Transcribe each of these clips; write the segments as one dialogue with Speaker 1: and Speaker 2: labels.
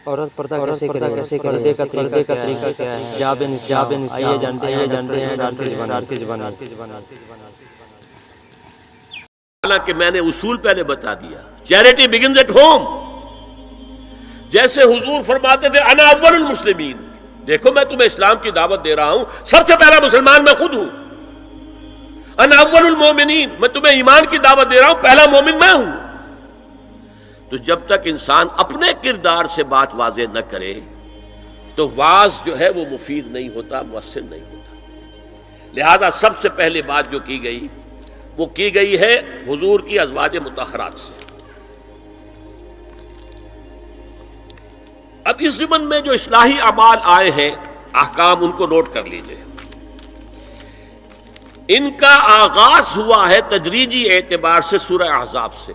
Speaker 1: عورت پردہ کیسے کرے، پردے کا طریقہ کیا ہے، جاب آئیے جانتے ہیں ڈار کی زبان۔
Speaker 2: حالانکہ میں نے اصول پہلے بتا دیا، چیریٹی بگنز ایٹ ہوم۔ جیسے حضور فرماتے تھے انا اول المسلمین، دیکھو میں تمہیں اسلام کی دعوت دے رہا ہوں، سب سے پہلا مسلمان میں خود ہوں۔ انا اول المومنین، میں تمہیں ایمان کی دعوت دے رہا ہوں، پہلا مومن میں ہوں۔ تو جب تک انسان اپنے کردار سے بات واضح نہ کرے تو واعظ جو ہے وہ مفید نہیں ہوتا، مؤثر نہیں ہوتا۔ لہذا سب سے پہلے بات جو کی گئی وہ کی گئی ہے حضور کی ازواج مطہرات سے۔ اب اس ضمن میں جو اصلاحی اعمال آئے ہیں، احکام، ان کو نوٹ کر لیجئے۔ ان کا آغاز ہوا ہے تدریجی اعتبار سے سورہ احزاب سے،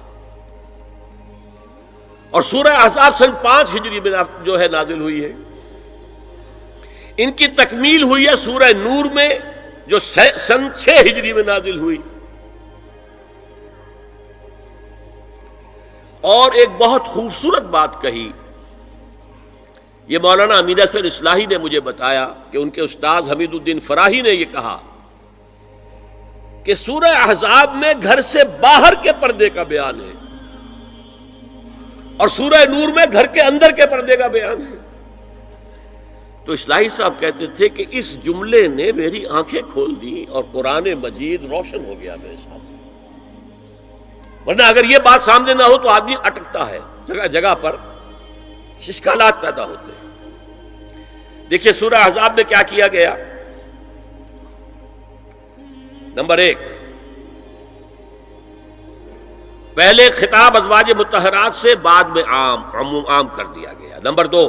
Speaker 2: اور سورہ احزاب سن 5 ہجری میں جو ہے نازل ہوئی ہے۔ ان کی تکمیل ہوئی ہے سورہ نور میں جو سن 6 ہجری میں نازل ہوئی۔ اور ایک بہت خوبصورت بات کہی، یہ مولانا امین احسن اصلاحی نے مجھے بتایا کہ ان کے استاد حمید الدین فراہی نے یہ کہا کہ سورہ احزاب میں گھر سے باہر کے پردے کا بیان ہے، اور سورہ نور میں گھر کے اندر کے پردے کا بیان ہے۔ تو اصلاحی صاحب کہتے تھے کہ اس جملے نے میری آنکھیں کھول دی اور قرآن مجید روشن ہو گیا میرے سامنے۔ ورنہ اگر یہ بات سامنے نہ ہو تو آدمی اٹکتا ہے، جگہ جگہ پر اشکالات پیدا ہوتے ہیں۔ دیکھیے سورہ احزاب میں کیا کیا گیا۔ نمبر 1، پہلے خطاب ازواج مطہرات سے، بعد میں عام کر دیا گیا۔ نمبر 2،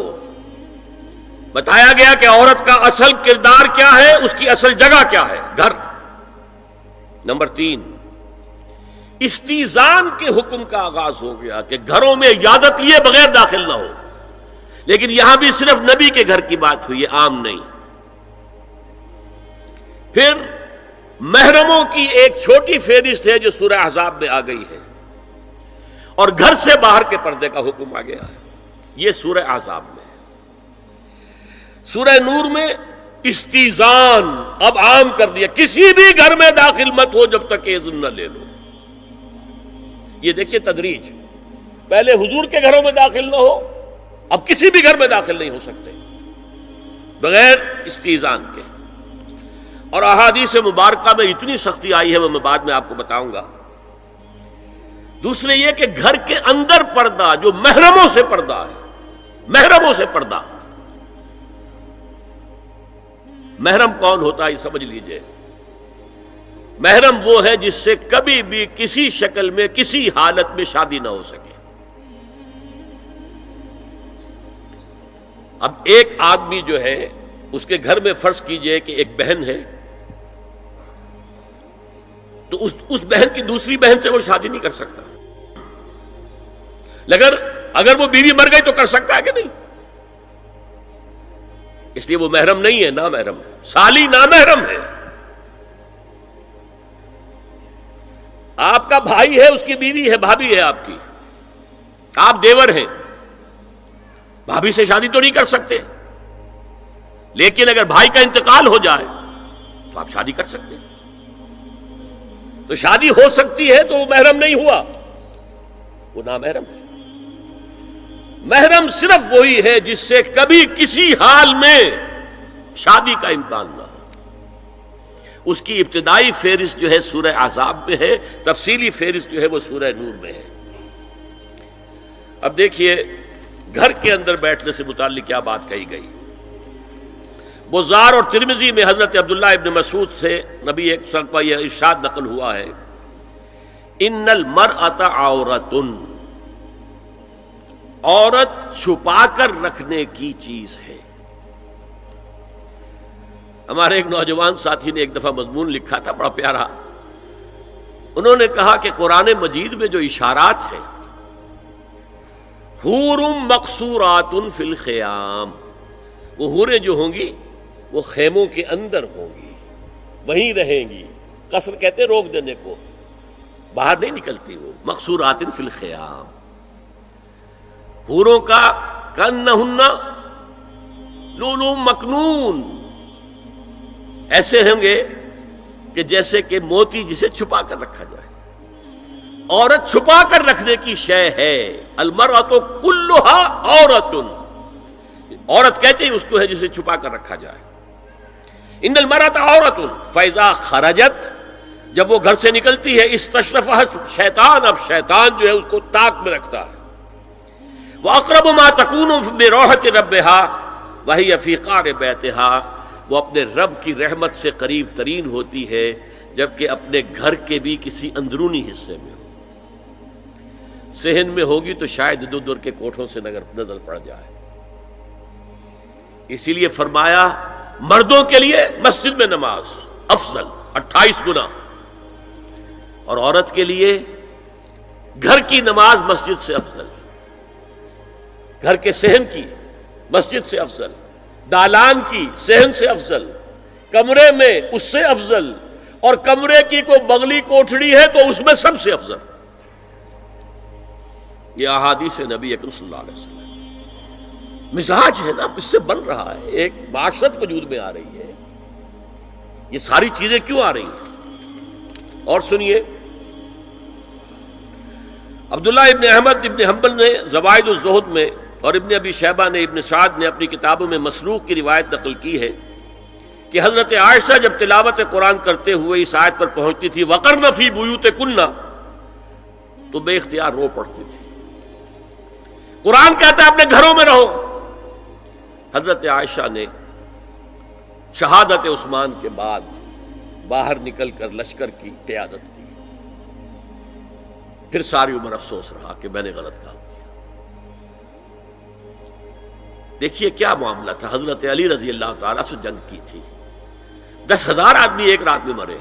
Speaker 2: بتایا گیا کہ عورت کا اصل کردار کیا ہے، اس کی اصل جگہ کیا ہے، گھر۔ نمبر 3، استیزان کے حکم کا آغاز ہو گیا کہ گھروں میں اجازت لیے بغیر داخل نہ ہو، لیکن یہاں بھی صرف نبی کے گھر کی بات ہوئی ہے، عام نہیں۔ پھر محرموں کی ایک چھوٹی فہرست ہے جو سورہ احزاب میں آ گئی ہے، اور گھر سے باہر کے پردے کا حکم آ گیا ہے، یہ سورہ احزاب میں ہے۔ سورہ نور میں استیزان اب عام کر دیا، کسی بھی گھر میں داخل مت ہو جب تک اذن نہ لے لو۔ یہ دیکھیے تدریج، پہلے حضور کے گھروں میں داخل نہ ہو، اب کسی بھی گھر میں داخل نہیں ہو سکتے بغیر استیزان کے۔ اور احادیث مبارکہ میں اتنی سختی آئی ہے، میں بعد میں آپ کو بتاؤں گا۔ دوسرے یہ کہ گھر کے اندر پردہ جو محرموں سے پردہ ہے، محرموں سے پردہ، محرم کون ہوتا ہے یہ سمجھ لیجئے۔ محرم وہ ہے جس سے کبھی بھی کسی شکل میں کسی حالت میں شادی نہ ہو سکے۔ اب ایک آدمی جو ہے اس کے گھر میں فرض کیجئے کہ ایک بہن ہے، تو اس بہن کی دوسری بہن سے وہ شادی نہیں کر سکتا، اگر وہ بیوی مر گئی تو کر سکتا ہے کہ نہیں؟ اس لیے وہ محرم نہیں ہے، نامحرم، سالی نامحرم ہے۔ آپ کا بھائی ہے، اس کی بیوی ہے، بھابھی ہے آپ کی، آپ دیور ہیں، بھابھی سے شادی تو نہیں کر سکتے، لیکن اگر بھائی کا انتقال ہو جائے تو آپ شادی کر سکتے ہیں۔ تو شادی ہو سکتی ہے تو وہ محرم نہیں ہوا، وہ نامحرم ہے۔ محرم صرف وہی ہے جس سے کبھی کسی حال میں شادی کا امکان نہ ہو۔ اس کی ابتدائی فہرست جو ہے سورہ احزاب میں ہے، تفصیلی فہرست جو ہے وہ سورہ نور میں ہے۔ اب دیکھیے گھر کے اندر بیٹھنے سے متعلق کیا بات کہی گئی۔ بزار اور ترمذی میں حضرت عبداللہ ابن مسعود سے نبی ایک وسلم کا یہ ارشاد نقل ہوا ہے، ان المرأۃ عورۃ، عورت چھپا کر رکھنے کی چیز ہے۔ ہمارے ایک نوجوان ساتھی نے ایک دفعہ مضمون لکھا تھا بڑا پیارا، انہوں نے کہا کہ قرآن مجید میں جو اشارات ہیں، حور مقصورات فی الخیام، وہ حوریں جو ہوں گی وہ خیموں کے اندر ہوں گی، وہیں رہیں گی۔ قصر کہتے ہیں روک دینے کو، باہر نہیں نکلتی، وہ مقصورات فی الخیام۔ حوروں کا کأنہن لؤلؤ مکنون، ایسے ہوں گے کہ جیسے کہ موتی جسے چھپا کر رکھا جائے۔ عورت چھپا کر رکھنے کی شے ہے۔ المرأۃ کلھا عورۃ، عورت کہتے ہیں اس کو ہے جسے چھپا کر رکھا جائے۔ ان المرأۃ عورۃ فاذا خرجت، جب وہ گھر سے نکلتی ہے، استشرفھا شیطان، اب شیطان جو ہے اس کو طاق میں رکھتا ہے۔ واقرب ما تکون برحمۃ ربھا وہی فی قعر بیتھا، وہ اپنے رب کی رحمت سے قریب ترین ہوتی ہے جبکہ اپنے گھر کے بھی کسی اندرونی حصے میں ہو۔ صحن میں ہوگی تو شاید ادھر ادھر کے کوٹھوں سے نظر پڑ جائے۔ اسی لیے فرمایا مردوں کے لیے مسجد میں نماز افضل 28 گنا، اور عورت کے لیے گھر کی نماز مسجد سے افضل، گھر کے صحن کی مسجد سے افضل، دالان کی صحن سے افضل، کمرے میں اس سے افضل، اور کمرے کی کوئی بغلی کوٹھڑی ہے تو اس میں سب سے افضل۔ یہ احادیث نبی اکرم صلی اللہ علیہ وسلم، مزاج ہے نا، اس سے بن رہا ہے، ایک معاشرت وجود میں آ رہی ہے۔ یہ ساری چیزیں کیوں آ رہی ہیں؟ اور سنیے، عبداللہ ابن احمد ابن حنبل نے زوائد الزہد میں اور ابن ابی شیبہ نے، ابن سعد نے اپنی کتابوں میں مسروق کی روایت نقل کی ہے کہ حضرت عائشہ جب تلاوت قرآن کرتے ہوئے اس آیت پر پہنچتی تھی وَقَرْنَ فِي بُيُوتِكُنَّ، تو بے اختیار رو پڑتی تھی۔ قرآن کہتا ہے اپنے گھروں میں رہو۔ حضرت عائشہ نے شہادت عثمان کے بعد باہر نکل کر لشکر کی قیادت کی، پھر ساری عمر افسوس رہا کہ میں نے غلط کام کیا۔ دیکھیے کیا معاملہ تھا، حضرت علی رضی اللہ تعالیٰ سے جنگ کی تھی، 10,000 آدمی ایک رات میں مرے،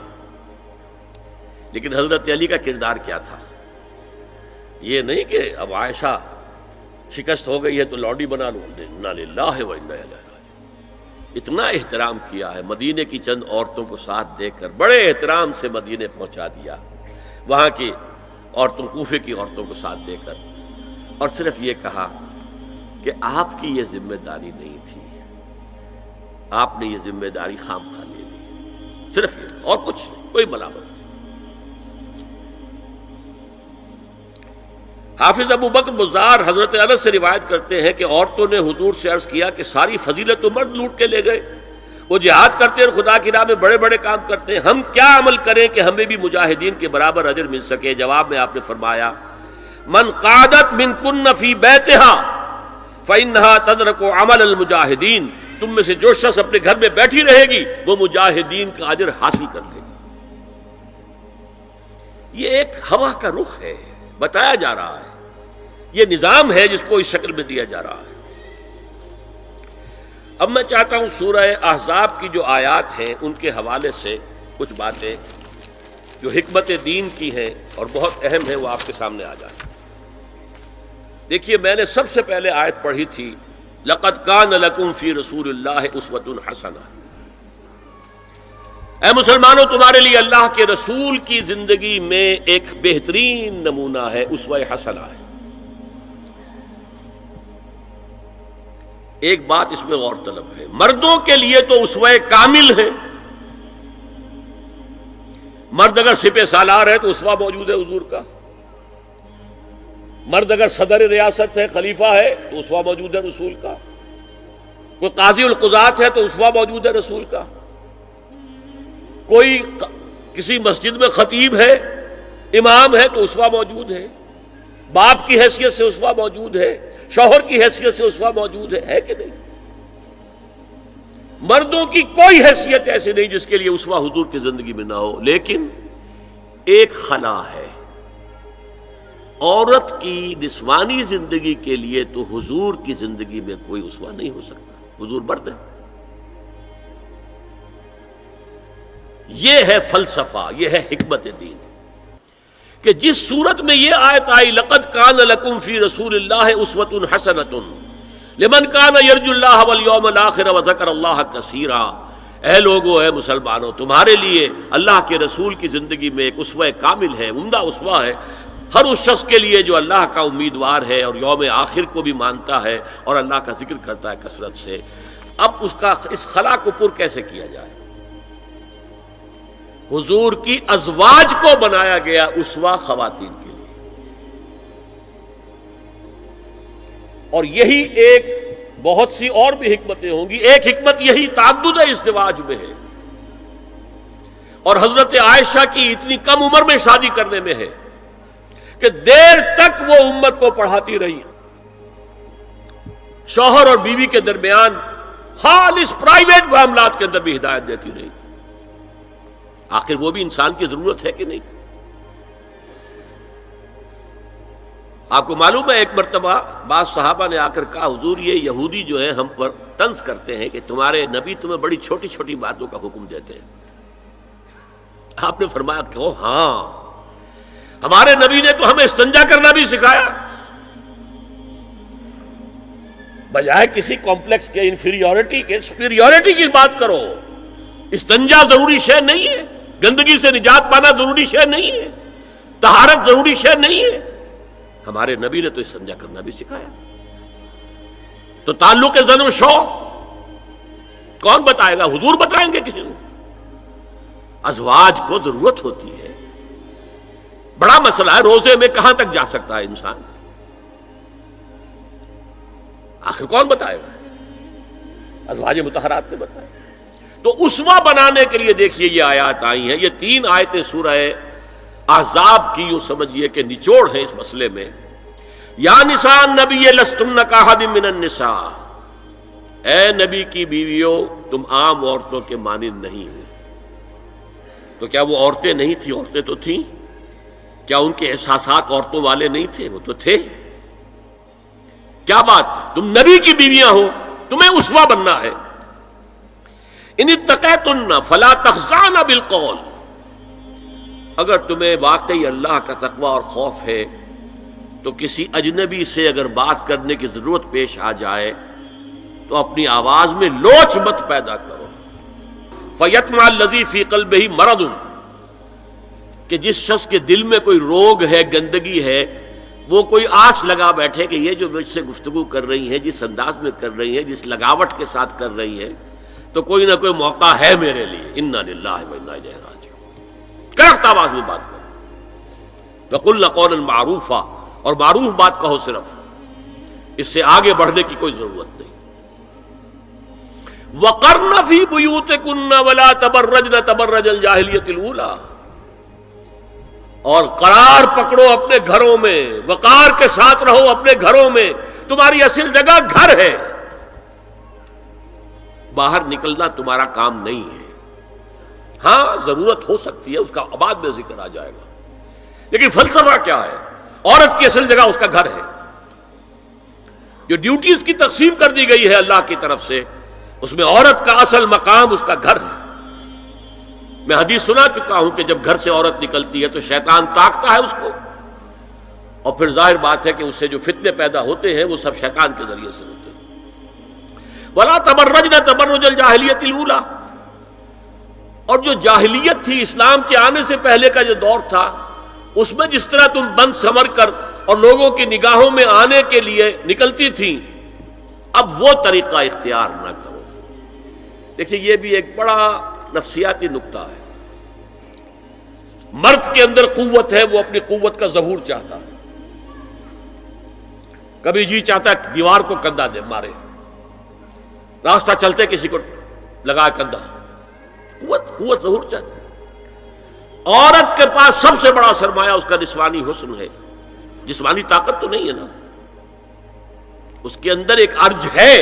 Speaker 2: لیکن حضرت علی کا کردار کیا تھا؟ یہ نہیں کہ اب عائشہ شکست ہو گئی ہے تو لوڈی بنا لو، انا للہ و انا الیہ راجعون۔ اتنا احترام کیا ہے، مدینے کی چند عورتوں کو ساتھ دے کر بڑے احترام سے مدینے پہنچا دیا، وہاں کی عورتوں، کوفے کی عورتوں کو ساتھ دے کر، اور صرف یہ کہا کہ آپ کی یہ ذمہ داری نہیں تھی، آپ نے یہ ذمہ داری خام خواہ لے لی، صرف یہ، اور کچھ نہیں، کوئی ملامت نہیں۔ حافظ ابو بکر بزار حضرت انس سے روایت کرتے ہیں کہ عورتوں نے حضور سے عرض کیا کہ ساری فضیلت تو مرد لوٹ کے لے گئے، وہ جہاد کرتے ہیں اور خدا کی راہ میں بڑے بڑے کام کرتے ہیں، ہم کیا عمل کریں کہ ہمیں بھی مجاہدین کے برابر اجر مل سکے؟ جواب میں آپ نے فرمایا من قعدت منکن فی بیتہا فإنہا تدرک عمل المجاہدین، تم میں سے جو شخص اپنے گھر میں بیٹھی رہے گی وہ مجاہدین کا اجر حاصل کر لے گی۔ یہ ایک ہوا کا رخ ہے، بتایا جا رہا ہے، یہ نظام ہے جس کو اس شکل میں دیا جا رہا ہے۔ اب میں چاہتا ہوں سورہ احزاب کی جو آیات ہیں ان کے حوالے سے کچھ باتیں جو حکمت دین کی ہیں اور بہت اہم ہیں وہ آپ کے سامنے آ جائیں۔ دیکھیے میں نے سب سے پہلے آیت پڑھی تھی لَقَدْ كَانَ لَكُمْ فِي رَسُولِ اللَّهِ أُسْوَةٌ حَسَنَةٌ، اے مسلمانوں تمہارے لیے اللہ کے رسول کی زندگی میں ایک بہترین نمونہ ہے، اسوہ حسنہ ہے۔ ایک بات اس میں غور طلب ہے، مردوں کے لیے تو اسوہ کامل ہے، مرد اگر سپہ سالار ہے تو اسوہ موجود ہے حضور کا، مرد اگر صدر ریاست ہے، خلیفہ ہے تو اسوہ موجود ہے رسول کا، کوئی قاضی القضات ہے تو اسوہ موجود ہے رسول کا، کوئی کسی مسجد میں خطیب ہے، امام ہے تو اسوہ موجود ہے، باپ کی حیثیت سے اسوہ موجود ہے، شوہر کی حیثیت سے اسوہ موجود ہے کہ نہیں؟ مردوں کی کوئی حیثیت ایسی نہیں جس کے لیے اسوہ حضور کی زندگی میں نہ ہو، لیکن ایک خلا ہے، عورت کی نسوانی زندگی کے لیے تو حضور کی زندگی میں کوئی اسوہ نہیں ہو سکتا، حضور مرد ہے۔ یہ ہے فلسفہ، یہ ہے حکمت دین، کہ جس صورت میں یہ آیت آئی لَقَدْ كَانَ لَكُمْ فِي رَسُولِ اللَّهِ أُسْوَةٌ حَسَنَةٌ لِمَنْ كَانَ يَرْجُو اللَّهَ وَالْيَوْمَ الْآخِرَ وَذَكَرَ اللَّهَ كَثِيرًا، اے لوگو، اے مسلمانوں، تمہارے لیے اللہ کے رسول کی زندگی میں ایک اسوہ کامل ہے، عمدہ اسوہ ہے، ہر اس شخص کے لیے جو اللہ کا امیدوار ہے اور یوم آخر کو بھی مانتا ہے اور اللہ کا ذکر کرتا ہے کثرت سے. اب اس خلا کو پر کیسے کیا جائے؟ حضور کی ازواج کو بنایا گیا اسوہ خواتین کے لیے، اور یہی ایک بہت سی اور بھی حکمتیں ہوں گی. ایک حکمت یہی تعدد ازدواج میں ہے، اور حضرت عائشہ کی اتنی کم عمر میں شادی کرنے میں ہے کہ دیر تک وہ امت کو پڑھاتی رہی، شوہر اور بیوی کے درمیان خالص پرائیویٹ معاملات کے اندر بھی ہدایت دیتی رہی. آخر وہ بھی انسان کی ضرورت ہے کہ نہیں؟ آپ کو معلوم ہے ایک مرتبہ بعض صحابہ نے آ کر کہا حضور یہ یہودی جو ہے ہم پر طنز کرتے ہیں کہ تمہارے نبی تمہیں بڑی چھوٹی چھوٹی باتوں کا حکم دیتے ہیں. آپ نے فرمایا کہ ہاں ہمارے نبی نے تو ہمیں استنجا کرنا بھی سکھایا. بجائے کسی کمپلیکس کے انفیریورٹی کے سپیریورٹی کی بات کرو. استنجا ضروری شے نہیں ہے، گندگی سے نجات پانا ضروری شے نہیں ہے، طہارت ضروری شے نہیں ہے. ہمارے نبی نے تو استنجا کرنا بھی سکھایا. تو تعلق زن و شو کون بتائے گا؟ حضور بتائیں گے کسی کو؟ ازواج کو ضرورت ہوتی ہے. بڑا مسئلہ ہے، روزے میں کہاں تک جا سکتا ہے انسان؟ آخر کون بتائے گا؟ ازواج مطہرات نے بتایا. تو اسوہ بنانے کے لیے دیکھیے یہ آیات آئی ہیں. یہ 3 آیتیں سورہ احزاب کی یوں سمجھیے کہ نچوڑ ہے اس مسئلے میں. یا نساء النبی لستن کاحد من النساء، اے نبی کی بیویوں تم عام عورتوں کے مانند نہیں ہو. تو کیا وہ عورتیں نہیں تھیں؟ عورتیں تو تھیں. کیا ان کے احساسات عورتوں والے نہیں تھے؟ وہ تو تھے. کیا بات ہے؟ تم نبی کی بیویاں ہو، تمہیں اسوہ بننا ہے. ان اتقیتن فلا تخضعن بالقول، اگر تمہیں واقعی اللہ کا تقوی اور خوف ہے تو کسی اجنبی سے اگر بات کرنے کی ضرورت پیش آ جائے تو اپنی آواز میں لوچ مت پیدا کرو. فَيَطْمَعَ الَّذِي فِي قَلْبِهِ مَرَضٌ، کہ جس شخص کے دل میں کوئی روگ ہے، گندگی ہے، وہ کوئی آس لگا بیٹھے کہ یہ جو مجھ سے گفتگو کر رہی ہیں، جس انداز میں کر رہی ہیں، جس لگاوٹ کے ساتھ کر رہی ہیں، تو کوئی نہ کوئی موقع ہے میرے لیے. اِنَّا لِلَّهِ وَإِنَّا إِلَيْهِ رَاجِعُونَ. کرخت آواز میں بات کرو. وَقُلْنَ قَوْلًا مَعْرُوفًا، اور معروف بات کہو. صرف اس سے آگے بڑھنے کی کوئی ضرورت نہیں. وَقَرْنَ فِي بُيُوتِكُنَّ وَلَا تَبَرَّجْنَ تَبَرَّجَ الْجَاهِلِيَّةِ الْأُولَىٰ، اور قرار پکڑو اپنے گھروں میں، وقار کے ساتھ رہو اپنے گھروں میں. تمہاری اصل جگہ گھر ہے، باہر نکلنا تمہارا کام نہیں ہے. ہاں ضرورت ہو سکتی ہے، اس کا بعد میں ذکر آ جائے گا، لیکن فلسفہ کیا ہے؟ عورت کی اصل جگہ اس کا گھر ہے. جو ڈیوٹیز کی تقسیم کر دی گئی ہے اللہ کی طرف سے، اس میں عورت کا اصل مقام اس کا گھر ہے. میں حدیث سنا چکا ہوں کہ جب گھر سے عورت نکلتی ہے تو شیطان تاکتا ہے اس کو، اور پھر ظاہر بات ہے کہ اس سے جو فتنے پیدا ہوتے ہیں وہ سب شیطان کے ذریعے سے ہوتے ہیں. وَلَا تَبَرَّجْنَ تَبَرُّجَ الْجَاهِلِيَّةِ الْأُولَىٰ، اور جو جاہلیت تھی، اسلام کے آنے سے پہلے کا جو دور تھا، اس میں جس طرح تم بند سمر کر اور لوگوں کی نگاہوں میں آنے کے لیے نکلتی تھی، اب وہ طریقہ اختیار نہ کرو. دیکھیے یہ بھی ایک بڑا نفسیاتی نکتہ ہے. مرد کے اندر قوت ہے، وہ اپنی قوت کا ظہور چاہتا ہے. کبھی جی چاہتا ہے دیوار کو کندھا دے مارے، راستہ چلتے کسی کو لگا کندھا. قوت ظہور چاہتا ہے. عورت کے پاس سب سے بڑا سرمایہ اس کا نسوانی حسن ہے. جسمانی طاقت تو نہیں ہے نا، اس کے اندر ایک ارج ہے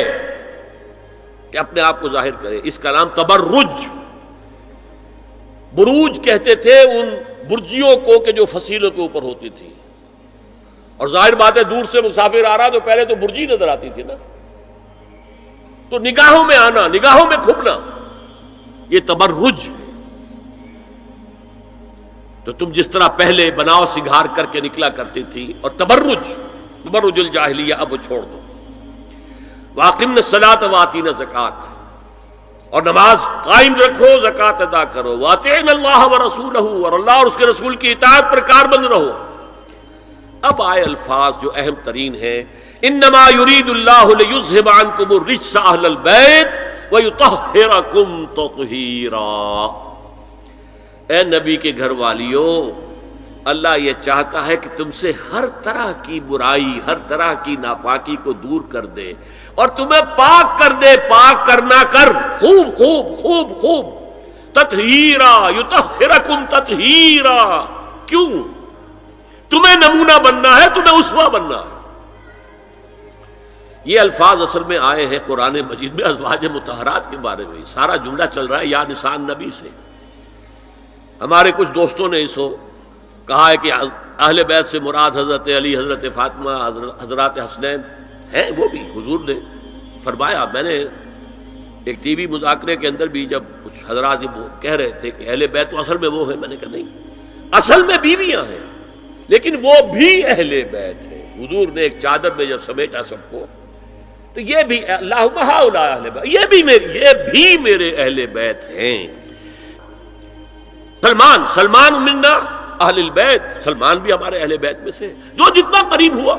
Speaker 2: کہ اپنے آپ کو ظاہر کرے. اس کا نام تبرج. بروج کہتے تھے ان برجیوں کو کہ جو فصیلوں کے اوپر ہوتی تھی. اور ظاہر بات ہے دور سے مسافر آ رہا تو پہلے تو برجی نظر آتی تھی نا، تو نگاہوں میں آنا، نگاہوں میں کھپنا، یہ تبرج ہے. تو تم جس طرح پہلے بناؤ سنگھار کر کے نکلا کرتی تھی، اور تبرج الجاہلیہ اب وہ چھوڑ دو. وَأَقِمْنَ الصَّلَاةَ وَآتِينَ الزَّكَاةَ، اور نماز قائم رکھو، زکوٰۃ ادا کرو. وَأَطِيعْنَ اللَّهَ وَرَسُولَهُ، اور اللہ اور اس کے رسول کی اطاعت پر کاربند رہو. اب آئے الفاظ جو اہم ترین ہیں، انما یرید اللہ لیذھب عنکم الرجس اہل البیت ویطہرکم تطہیرا۔ اے نبی کے گھر والیو، اللہ یہ چاہتا ہے کہ تم سے ہر طرح کی برائی، ہر طرح کی ناپاکی کو دور کر دے اور تمہیں پاک کر دے۔ پاک کرنا کر، خوب خوب خوب خوب، تطہیرا، یطہرکم تطہیرا۔ کیوں؟ تمہیں نمونہ بننا ہے، تمہیں اسوہ بننا ہے۔ یہ الفاظ اصل میں آئے ہیں قرآن مجید میں ازواج مطہرات کے بارے میں۔ سارا جملہ چل رہا ہے یا نساء نبی سے۔ ہمارے کچھ دوستوں نے اسو کہا ہے کہ اہل بیت سے مراد حضرت علی، حضرت فاطمہ، حضرات حسنین ہیں۔ وہ بھی حضور نے فرمایا، میں نے ایک ٹی وی مذاکرے کے اندر بھی جب کچھ حضرات یہ کہہ رہے تھے کہ اہل بیت تو اصل میں وہ ہیں، میں نے کہا نہیں، اصل میں بیویاں ہیں لیکن وہ بھی اہل بیت ہیں۔ حضور نے ایک چادر میں جب سمیٹا سب کو، تو یہ بھی اللہم ہؤلاء اہل بیت، یہ بھی میرے اہل بیت ہیں۔ سلمان منا اہل البیت، سلمان بھی ہمارے اہل بیت میں سے، جو جتنا قریب ہوا۔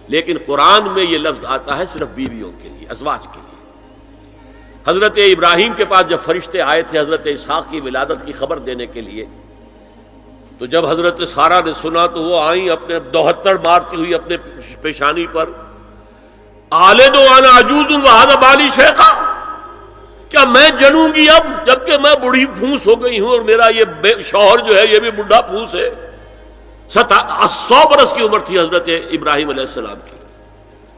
Speaker 2: لیکن قرآن میں یہ لفظ آتا ہے صرف بیویوں کے لیے، ازواج کے لیے۔ حضرت ابراہیم کے پاس جب فرشتے آئے تھے حضرت اسحاق کی ولادت کی خبر دینے کے لیے، تو جب حضرت سارہ نے سنا تو وہ آئیں اپنے دوہتر مارتی ہوئی اپنے پیشانی پر، آلد وانا عجوز وہذا بالی شیخا، کیا میں جنوں گی اب جبکہ میں بوڑھی پھونس ہو گئی ہوں اور میرا یہ شوہر جو ہے یہ بھی بڈھا پھونس ہے۔ 100 برس کی عمر تھی حضرت ابراہیم علیہ السلام کی،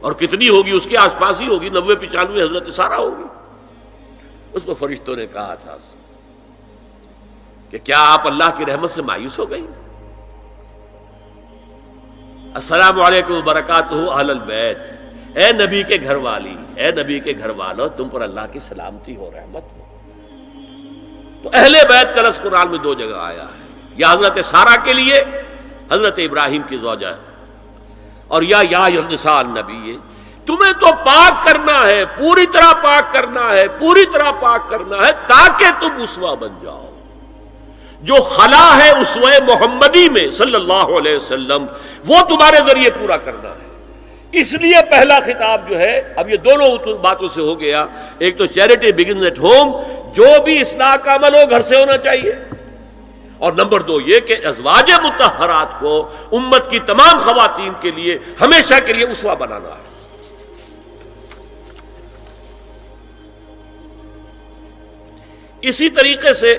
Speaker 2: اور کتنی ہوگی اس کے آس پاس ہی ہوگی، 90-95 حضرت سارہ ہوگی۔ اس کو فرشتوں نے کہا تھا کہ کیا آپ اللہ کی رحمت سے مایوس ہو گئی؟ السلام علیکم وبرکاتہ اہل البیت، اے نبی کے گھر والی، اے نبی کے گھر والو، تم پر اللہ کی سلامتی ہو، رحمت ہو۔ تو اہل بیت کا لفظ قرآن میں 2 جگہ آیا ہے، یا حضرت سارہ کے لیے حضرت ابراہیم کی زوجہ، اور یا نساء النبی، تمہیں تو پاک کرنا ہے، پوری طرح پاک کرنا ہے، پوری طرح پاک کرنا ہے تاکہ تم اسوہ بن جاؤ۔ جو خلا ہے اسوہ محمدی میں صلی اللہ علیہ وسلم، وہ تمہارے ذریعے پورا کرنا ہے۔ اس لیے پہلا خطاب جو ہے، اب یہ دونوں باتوں سے ہو گیا، ایک تو چیریٹی بگنز ایٹ ہوم، جو بھی اصلاح کا عمل ہو گھر سے ہونا چاہیے، اور نمبر 2 یہ کہ ازواج مطہرات کو امت کی تمام خواتین کے لیے ہمیشہ کے لیے اسوہ بنانا ہے۔ اسی طریقے سے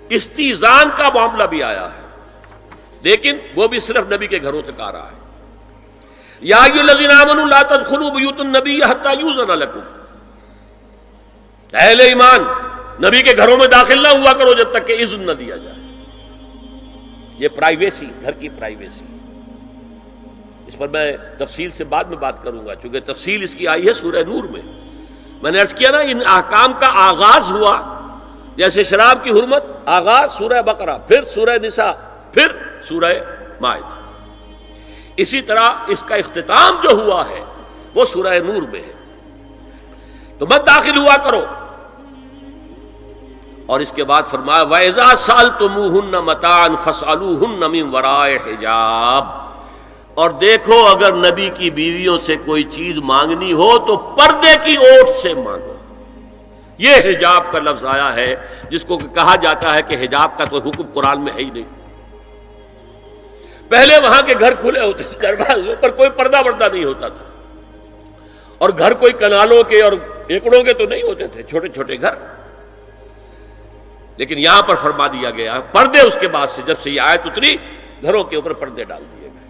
Speaker 2: استیزان کا معاملہ بھی آیا ہے، لیکن وہ بھی صرف نبی کے گھروں تک آ رہا ہے۔ یا ایھا الذین آمنوا لا تدخلوا بیوت النبی حتی یؤذن لکم، اہل ایمان نبی کے گھروں میں داخل نہ ہوا کرو جب تک کہ اذن نہ دیا جائے۔ یہ پرائیویسی، گھر کی پرائیویسی، اس پر میں تفصیل سے بعد میں بات کروں گا، چونکہ تفصیل اس کی آئی ہے سورہ نور میں۔ میں نے عرض کیا نا، ان احکام کا آغاز ہوا، جیسے شراب کی حرمت، آغاز سورہ بقرہ، پھر سورہ نساء، پھر سورہ مائدہ۔ اسی طرح اس کا اختتام جو ہوا ہے وہ سورہ نور میں ہے۔ تو مت داخل ہوا کرو، اور اس کے بعد فرمایا وَإِذَا سَأَلْتُمُوهُنَّ مَتَاعًا فَاسْأَلُوهُنَّ مِنْ وَرَاءِ حِجَابٍ، اور دیکھو اگر نبی کی بیویوں سے کوئی چیز مانگنی ہو تو پردے کی اوٹ سے مانگو۔ یہ حجاب کا لفظ آیا ہے، جس کو کہا جاتا ہے کہ حجاب کا کوئی حکم قرآن میں ہے ہی نہیں۔ پہلے وہاں کے گھر کھلے ہوتے تھے، دروازوں پر کوئی پردہ وردہ نہیں ہوتا تھا، اور گھر کوئی کنالوں کے اور ایکڑوں کے تو نہیں ہوتے تھے، چھوٹے چھوٹے گھر۔ لیکن یہاں پر فرما دیا گیا پردے، اس کے بعد سے جب سے یہ آیت اتری گھروں کے اوپر پردے ڈال دیے گئے۔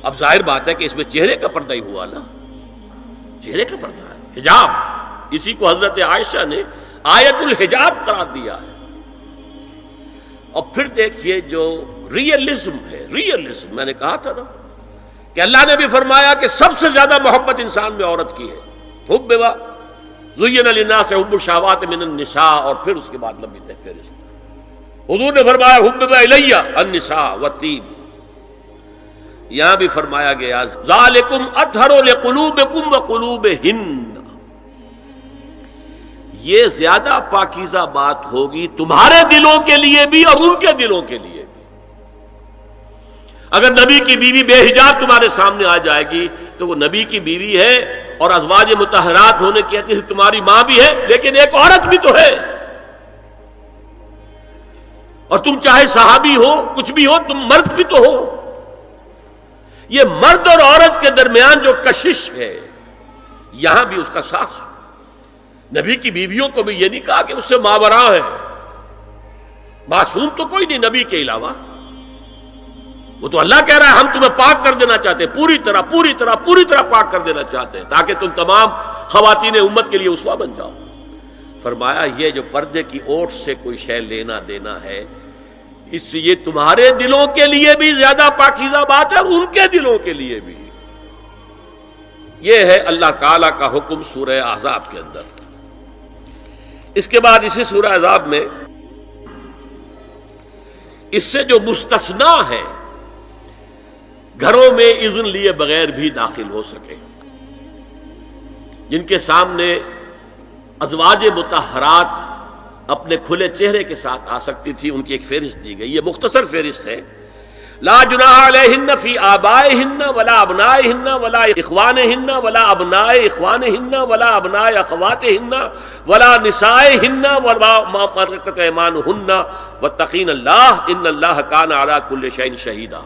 Speaker 2: اب ظاہر بات ہے کہ اس میں چہرے کا پردہ ہی ہوا نا، چہرے کا پردہ ہے حجاب، اسی کو حضرت عائشہ نے آیت الحجاب قرار دیا ہے۔ اور پھر دیکھیے جو ریئلزم ہے، ریئلزم میں نے کہا تھا نا کہ اللہ نے بھی فرمایا کہ سب سے زیادہ محبت انسان میں عورت کی ہے، حب زین للناس حب الشہوات من النساء، اور پھر اس کے بعد لمبی فہرست۔ حضور نے فرمایا حبب الی النساء والطیب، یہاں بھی فرمایا گیا ذالکم اطہر لقلوبکم وقلوبہن، یہ زیادہ پاکیزہ بات ہوگی تمہارے دلوں کے لیے بھی اور ان کے دلوں کے لیے بھی۔ اگر نبی کی بیوی بے حجاب تمہارے سامنے آ جائے گی تو وہ نبی کی بیوی ہے اور ازواج مطہرات ہونے کی حیثیت سے تمہاری ماں بھی ہے، لیکن ایک عورت بھی تو ہے، اور تم چاہے صحابی ہو کچھ بھی ہو، تم مرد بھی تو ہو۔ یہ مرد اور عورت کے درمیان جو کشش ہے یہاں بھی اس کا ساس۔ نبی کی بیویوں کو بھی یہ نہیں کہا کہ اس سے ماوراء ہے، معصوم تو کوئی نہیں نبی کے علاوہ، وہ تو اللہ کہہ رہا ہے ہم تمہیں پاک کر دینا چاہتے ہیں، پوری طرح پاک کر دینا چاہتے ہیں تاکہ تم تمام خواتین امت کے لیے اسوہ بن جاؤ۔ فرمایا یہ جو پردے کی اوٹ سے کوئی شے لینا دینا ہے، اس سے یہ تمہارے دلوں کے لیے بھی زیادہ پاکیزہ بات ہے اور ان کے دلوں کے لیے بھی۔ یہ ہے اللہ تعالی کا حکم سورہ احزاب کے اندر۔ اس کے بعد اسی سورہ احزاب میں اس سے جو مستثنا ہے، گھروں میں اذن لیے بغیر بھی داخل ہو سکے، جن کے سامنے ازواج مطہرات اپنے کھلے چہرے کے ساتھ آ سکتی تھی، ان کی ایک فہرست دی گئی۔ یہ مختصر فہرست ہے۔ لا جناح علیہن فی آبائہن ولا ابنائہن ولا اخوانہن ولا ابناء اخوانہن ولا ابناء اخواتہن ولا نسائہن ولا ما ملکت ایمانہن واتقین اللہ ان اللہ کان علی کل شیء شہیدا۔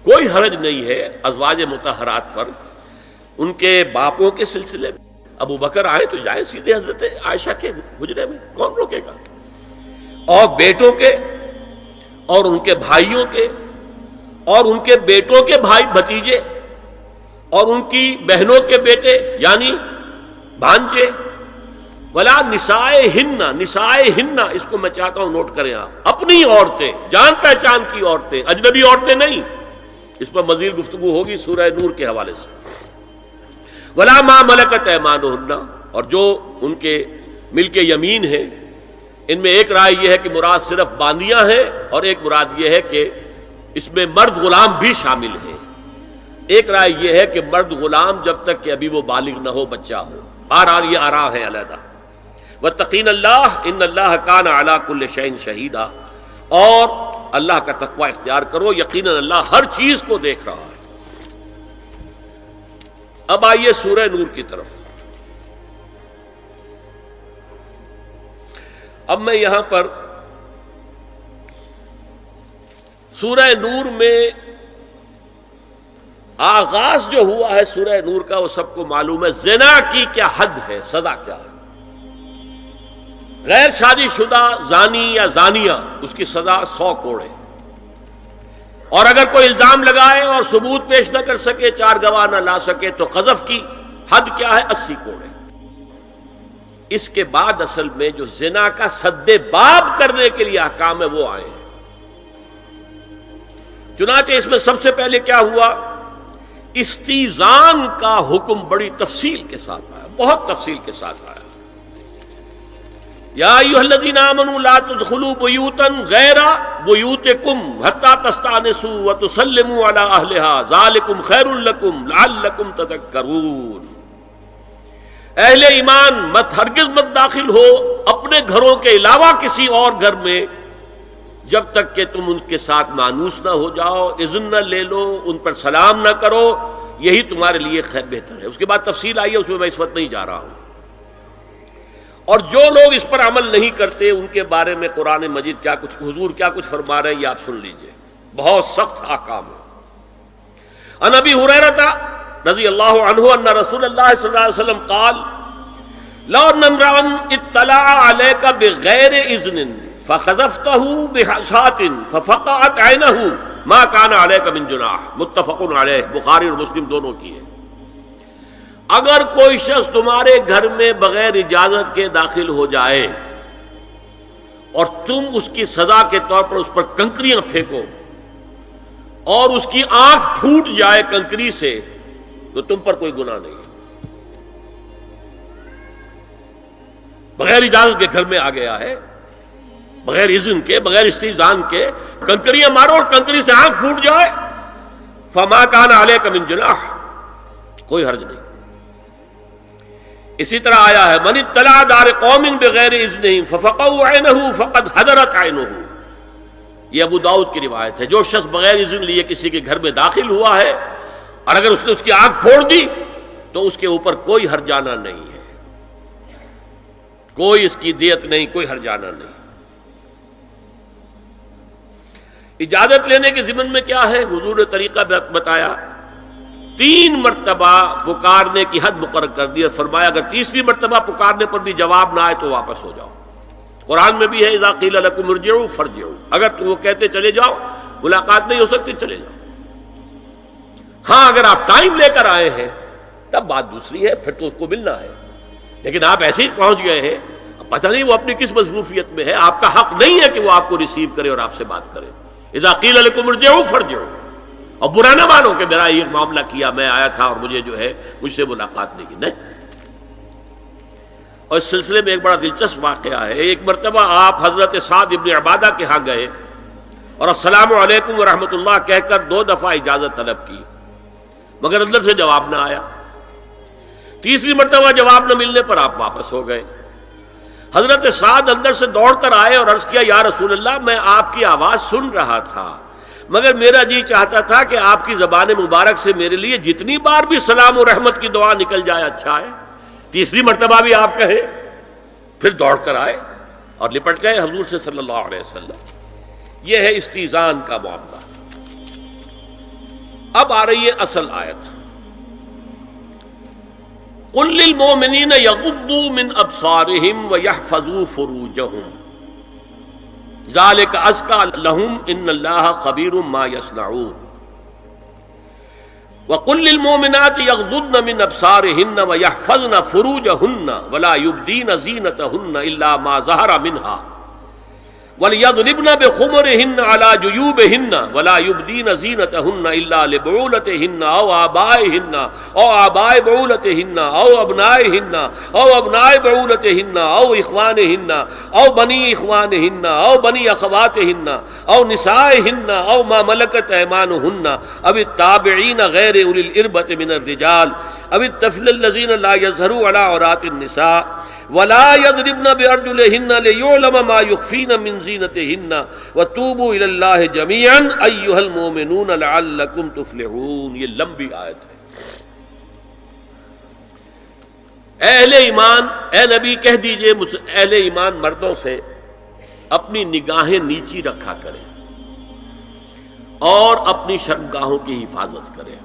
Speaker 2: کوئی حرج نہیں ہے ازواج مطہرات پر ان کے باپوں کے سلسلے میں۔ ابو بکر آئے تو جائیں سیدھے حضرت عائشہ کے حجرے میں، کون روکے گا؟ اور بیٹوں کے اور ان کے بھائیوں کے اور ان کے بیٹوں کے بھائی بھتیجے اور ان کی بہنوں کے بیٹے یعنی بھانجے، ولا نسائہن، نسائہن اس کو میں چاہتا ہوں نوٹ کریں آپ، اپنی عورتیں، جان پہچان کی عورتیں، اجنبی عورتیں نہیں۔ اس پر مزید گفتگو ہوگی سورہ نور کے حوالے سے۔ ولا ما ملکت ایمانہن، اور جو ان کے ملک یمین ہیں، ان میں ایک رائے یہ ہے کہ مراد صرف باندیاں ہیں اور ایک مراد یہ ہے کہ اس میں مرد غلام بھی شامل ہیں۔ ایک رائے یہ ہے کہ مرد غلام جب تک کہ ابھی وہ بالغ نہ ہو، بچہ ہو۔ بہرحال یہ آراء ہے علیحدہ۔ واتقین اللہ ان اللہ کان علی کل شیء شہیدا، اور اللہ کا تقوی اختیار کرو، یقیناً اللہ ہر چیز کو دیکھ رہا ہے۔ اب آئیے سورہ نور کی طرف۔ اب میں یہاں پر سورہ نور میں آغاز جو ہوا ہے سورہ نور کا، وہ سب کو معلوم ہے۔ زنا کی کیا حد ہے، سزا کیا ہے؟ غیر شادی شدہ زانی یا زانیہ، اس کی سزا 100 کوڑے، اور اگر کوئی الزام لگائے اور ثبوت پیش نہ کر سکے، 4 گواہ نہ لا سکے، تو قذف کی حد کیا ہے؟ 80 کوڑے۔ اس کے بعد اصل میں جو زنا کا سد باب کرنے کے لیے احکام ہے وہ آئے ہیں۔ چنانچہ اس میں سب سے پہلے کیا ہوا؟ استیزان کا حکم بڑی تفصیل کے ساتھ آیا، بہت تفصیل کے ساتھ آیا۔ یا ایھا الذین آمنوا لا تدخلوا بیوتا غیر بیوتکم حتی تستأنسوا وتسلموا علی اہلها ذالکم خیر لکم لعلکم تذکرون۔ اہل ایمان مت ہرگز مت داخل ہو اپنے گھروں کے علاوہ کسی اور گھر میں جب تک کہ تم ان کے ساتھ مانوس نہ ہو جاؤ، اذن نہ لے لو، ان پر سلام نہ کرو، یہی تمہارے لیے خیر بہتر ہے۔ اس کے بعد تفصیل آئی ہے، اس میں میں اس وقت نہیں جا رہا ہوں۔ اور جو لوگ اس پر عمل نہیں کرتے ان کے بارے میں قرآن مجید کیا کچھ، حضور کیا کچھ فرما رہے ہیں یہ آپ سن لیجئے، بہت سخت احکام ہے۔ عن ابی ہریرہ رضی اللہ عنہ ان رسول اللہ صلی اللہ علیہ وسلم قال لو ان امرأ اطلع علیک بغیر اذن فخذفته بحشاة ففقعت عینہ ما کان علیک من جناح، متفق علیہ، بخاری اور مسلم دونوں کی ہے۔ اگر کوئی شخص تمہارے گھر میں بغیر اجازت کے داخل ہو جائے اور تم اس کی سزا کے طور پر اس پر کنکریاں پھینکو اور اس کی آنکھ پھوٹ جائے کنکری سے، تو تم پر کوئی گناہ نہیں ہے۔ بغیر اجازت کے گھر میں آ گیا ہے، بغیر اذن کے، بغیر استئذان کے کنکریاں مارو اور کنکری سے آنکھ پھوٹ جائے، فما کان علیک من جناح، کوئی حرج نہیں۔ اسی طرح آیا ہے من اطلع دار قوم بغیر اذنہم ففقعوا عینہ فقد حضرت عینہ، یہ ابو داؤد کی روایت ہے. جو شخص بغیر اذن لیے کسی کے گھر میں داخل ہوا ہے اور اگر اس نے اس کی آنکھ پھوڑ دی تو اس کے اوپر کوئی ہرجانہ نہیں ہے، کوئی اس کی دیت نہیں، کوئی ہرجانہ نہیں. اجازت لینے کے ضمن میں کیا ہے؟ حضور نے طریقہ بتایا. 3 مرتبہ پکارنے کی حد مقرر کر دی اور فرمایا اگر تیسری مرتبہ پکارنے پر بھی جواب نہ آئے تو واپس ہو جاؤ. قرآن میں بھی ہے اذا قیل لکم ارجعوا فارجعوا، اگر تو وہ کہتے چلے جاؤ، ملاقات نہیں ہو سکتی، چلے جاؤ. ہاں اگر آپ ٹائم لے کر آئے ہیں تب بات دوسری ہے، پھر تو اس کو ملنا ہے. لیکن آپ ایسے ہی پہنچ گئے ہیں، پتہ نہیں وہ اپنی کس مصروفیت میں ہے، آپ کا حق نہیں ہے کہ وہ آپ کو ریسیو کرے اور آپ سے بات کرے. اذا قیل لکم ارجعوا فارجعوا. اور برا نہ مانو کہ میرا یہ معاملہ کیا، میں آیا تھا اور مجھے جو ہے مجھ سے ملاقات نہیں کی، نہیں. اور اس سلسلے میں ایک بڑا دلچسپ واقعہ ہے. ایک مرتبہ آپ حضرت سعد ابن عبادہ کے ہاں گئے اور السلام علیکم ورحمۃ اللہ کہہ کر 2 دفعہ اجازت طلب کی، مگر اندر سے جواب نہ آیا. تیسری مرتبہ جواب نہ ملنے پر آپ واپس ہو گئے. حضرت سعد اندر سے دوڑ کر آئے اور عرض کیا یا رسول اللہ میں آپ کی آواز سن رہا تھا مگر میرا جی چاہتا تھا کہ آپ کی زبان مبارک سے میرے لیے جتنی بار بھی سلام و رحمت کی دعا نکل جائے اچھا ہے. تیسری مرتبہ بھی آپ کہیں. پھر دوڑ کر آئے اور لپٹ گئے حضور سے صلی اللہ علیہ وسلم. یہ ہے استیزان کا معاملہ. اب آ رہی ہے اصل آیت. قل للمؤمنین یغضوا من ابصارہم ویحفظوا فروجہم ذالک ازکی لہم ان اللہ خبیر ما یصنعون. وقل للمؤمنات یغضضن من ابصارہن ویحفظن فروجہن ولا یبدین زینتہن الا ما ظہر منہا وَلْيَضْرِبْنَ بِخُمُرِهِنَّ عَلَى جُيُوبِهِنَّ وَلَا يُبْدِينَ زِينَتَهُنَّ إِلَّا لِبُعُولَتِهِنَّ أَوْ آبَائِهِنَّ أَوْ آبَاءِ بُعُولَتِهِنَّ أَوْ أَبْنَائِهِنَّ أَوْ أَبْنَاءِ بُعُولَتِهِنَّ أَوْ إِخْوَانِهِنَّ أَوْ بَنِي إِخْوَانِهِنَّ أَوْ بَنِي أَخَوَاتِهِنَّ أَوْ نِسَائِهِنَّ أَوْ مَا مَلَكَتْ أَيْمَانُهُنَّ أَوِ التَّابِعِينَ غَيْرِ أُولِي الْإِرْبَةِ مِنَ الرِّجَالِ أَوِ الطَّفْلِ الَّذِينَ لَا يَظْهَرُوا عَلَى عَوْرَاتِ النِّسَاءِ وَلَا يَضْرِبْنَ بِأَرْجُلِهِنَّ لِيُعْلَمَ مَا يُخْفِينَ مِنْ زِينَتِهِنَّ وَتُوبُوا إِلَى اللَّهِ جَمِيعًا أَيُّهَا الْمُؤْمِنُونَ لَعَلَّكُمْ تُفْلِحُونَ. یہ لمبی آیت ہے. اہل ایمان، اے نبی کہہ دیجئے اہل ایمان مردوں سے اپنی نگاہیں نیچی رکھا کریں اور اپنی شرمگاہوں کی حفاظت کریں.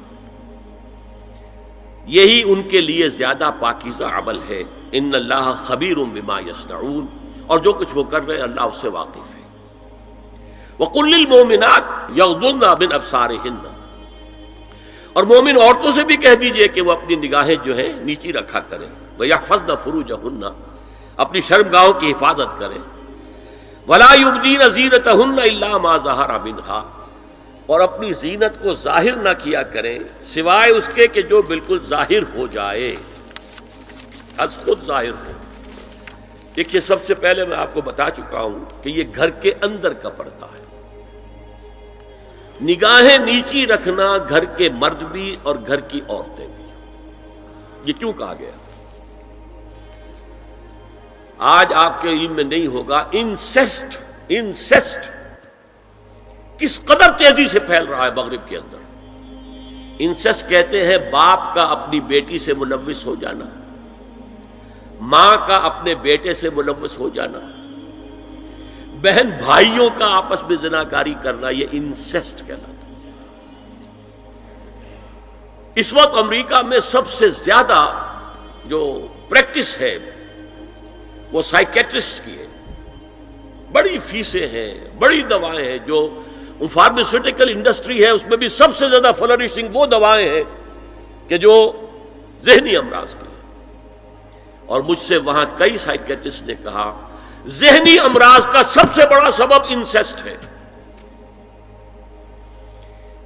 Speaker 2: یہی ان کے لیے زیادہ پاکیزہ عمل ہے. ان اللہ خبیر بما یصنعون، اور جو کچھ وہ کر رہے ہیں اللہ اس سے واقف ہے. وقل للمؤمنات یغضضن من ابصارہن، اور مومن عورتوں سے بھی کہہ دیجئے کہ وہ اپنی نگاہیں جو ہیں نیچی رکھا کریں. ویحفظن فروجہن، اپنی شرمگاہوں کی حفاظت کریں. ولا یبدین زینتہن الا ما ظہر منہا، اور اپنی زینت کو ظاہر نہ کیا کریں سوائے اس کے کہ جو بالکل ظاہر ہو جائے، از خود ظاہر ہو. دیکھیے سب سے پہلے میں آپ کو بتا چکا ہوں کہ یہ گھر کے اندر کا پردہ ہے. نگاہیں نیچی رکھنا گھر کے مرد بھی اور گھر کی عورتیں بھی. یہ کیوں کہا گیا؟ آج آپ کے علم میں نہیں ہوگا انسیسٹ کس قدر تیزی سے پھیل رہا ہے مغرب کے اندر. انسیسٹ کہتے ہیں باپ کا اپنی بیٹی سے ملوث ہو جانا، ماں کا اپنے بیٹے سے ملوث ہو جانا، بہن بھائیوں کا آپس میں زناکاری کرنا، یہ انسیسٹ کہلاتا ہے. اس وقت امریکہ میں سب سے زیادہ جو پریکٹس ہے وہ سائیکیٹرسٹ کی ہے. بڑی فیسیں ہیں، بڑی دوائیں ہیں. جو فارماسیوٹیکل انڈسٹری ہے اس میں بھی سب سے زیادہ فلرشنگ وہ دوائیں ہیں کہ جو ذہنی امراض کی. اور مجھ سے وہاں کئی سائیکیٹرسٹ نے کہا ذہنی امراض کا سب سے بڑا سبب انسیسٹ ہے.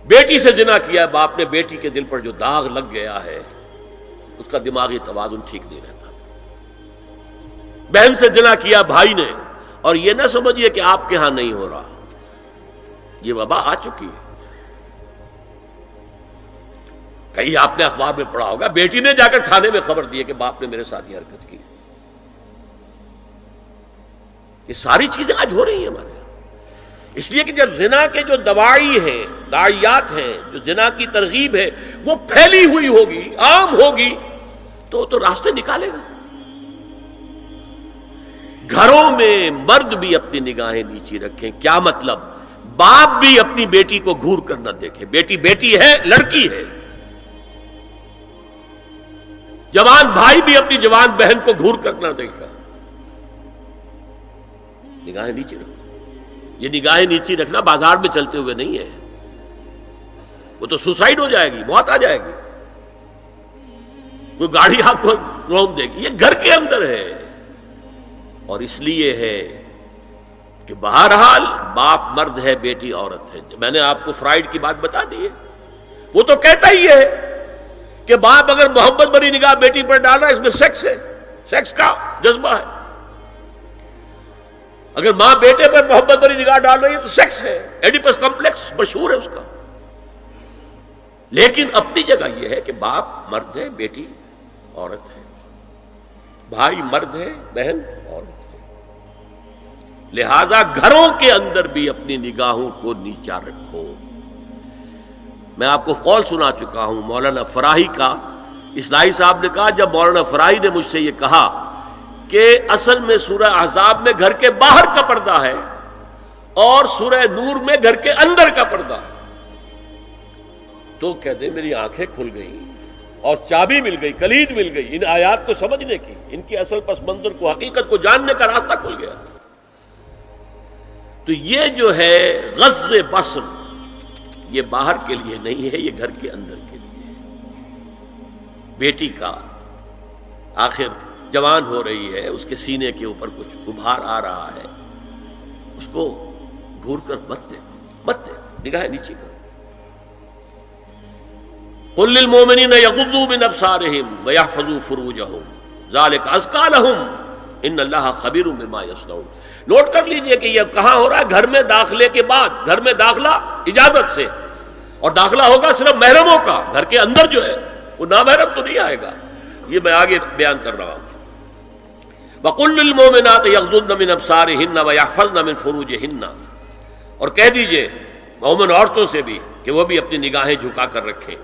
Speaker 2: بیٹی سے زنا کیا باپ نے، بیٹی کے دل پر جو داغ لگ گیا ہے اس کا دماغی توازن ٹھیک نہیں رہتا. بہن سے زنا کیا بھائی نے، اور یہ نہ سمجھیے کہ آپ کے ہاں نہیں ہو رہا، یہ وبا آ چکی ہے. کہیں آپ نے اخبار میں پڑھا ہوگا بیٹی نے جا کر تھانے میں خبر دی کہ باپ نے میرے ساتھ یہ حرکت کی. یہ ساری چیزیں آج ہو رہی ہیں ہمارے یہاں. اس لیے کہ جب زنا کے جو دواعی ہیں، داعیات ہیں، جو زنا کی ترغیب ہے وہ پھیلی ہوئی ہوگی، عام ہوگی، تو راستے نکالے گا۔ گھروں میں مرد بھی اپنی نگاہیں نیچی رکھیں۔ کیا مطلب؟ باپ بھی اپنی بیٹی کو گھور کر نہ دیکھے۔ بیٹی بیٹی ہے، لڑکی ہے۔ جوان بھائی بھی اپنی جوان بہن کو گھور کر نہ دیکھا۔ نگاہیں نیچی رکھو۔ یہ نگاہیں نیچی رکھنا بازار میں چلتے ہوئے نہیں ہے، وہ تو سوسائڈ ہو جائے گی، موت آ جائے گی، کوئی گاڑی آپ کو روک دے گی۔ یہ گھر کے اندر ہے، اور اس لیے ہے کہ بہرحال باپ مرد ہے، بیٹی عورت ہے۔ میں نے آپ کو فرائیڈ کی بات بتا دی ہے، وہ تو کہتا ہی ہے کہ باپ اگر محبت بھری نگاہ بیٹی پر ڈال رہا ہے، اس میں سیکس ہے، سیکس کا جذبہ ہے۔ اگر ماں بیٹے پر محبت بھری نگاہ ڈال رہی ہے تو سیکس ہے، ایڈیپس کمپلیکس مشہور ہے اس کا۔ لیکن اپنی جگہ یہ ہے کہ باپ مرد ہے، بیٹی عورت ہے، بھائی مرد ہے، بہن عورت ہے۔ لہذا گھروں کے اندر بھی اپنی نگاہوں کو نیچا رکھو۔ میں آپ کو قول سنا چکا ہوں مولانا فراہی کا۔ اصلاحی صاحب نے کہا، جب مولانا فراہی نے مجھ سے یہ کہا کہ اصل میں سورہ احزاب میں گھر کے باہر کا پردہ ہے اور سورہ نور میں گھر کے اندر کا پردہ ہے، تو کہتے میری آنکھیں کھل گئیں اور چابی مل گئی، کلید مل گئی ان آیات کو سمجھنے کی، ان کی اصل پس منظر کو، حقیقت کو جاننے کا راستہ کھل گیا۔ تو یہ جو ہے غض بصر، یہ باہر کے لیے نہیں ہے، یہ گھر کے اندر کے لیے ہے۔ بیٹی کا آخر جوان ہو رہی ہے، اس کے سینے کے اوپر کچھ غبار آ رہا ہے، اس کو گھور کر مت دیکھو، مت دیکھو، نگاہیں نیچی کرو۔ قل للمؤمنین یغضوا من ابصارہم ویحفظوا فروجہم ذلک ازکی لہم ان اللہ خبیر بما یصنعون۔ نوٹ کر لیجئے کہ یہ کہاں ہو رہا ہے؟ گھر میں داخلے کے بعد۔ گھر میں داخلہ اجازت سے، اور داخلہ ہوگا صرف محرموں کا۔ گھر کے اندر جو ہے وہ نامحرم تو نہیں آئے گا، یہ میں آگے بیان کر رہا ہوں۔ وَقُلْ لِلْمُؤْمِنَاتِ يَغْضُضْنَ مِنْ أَبْصَارِهِنَّ وَيَحْفَظْنَ مِنْ فُرُوجِهِنَّ، اور کہہ دیجئے مومن عورتوں سے بھی کہ وہ بھی اپنی نگاہیں جھکا کر رکھیں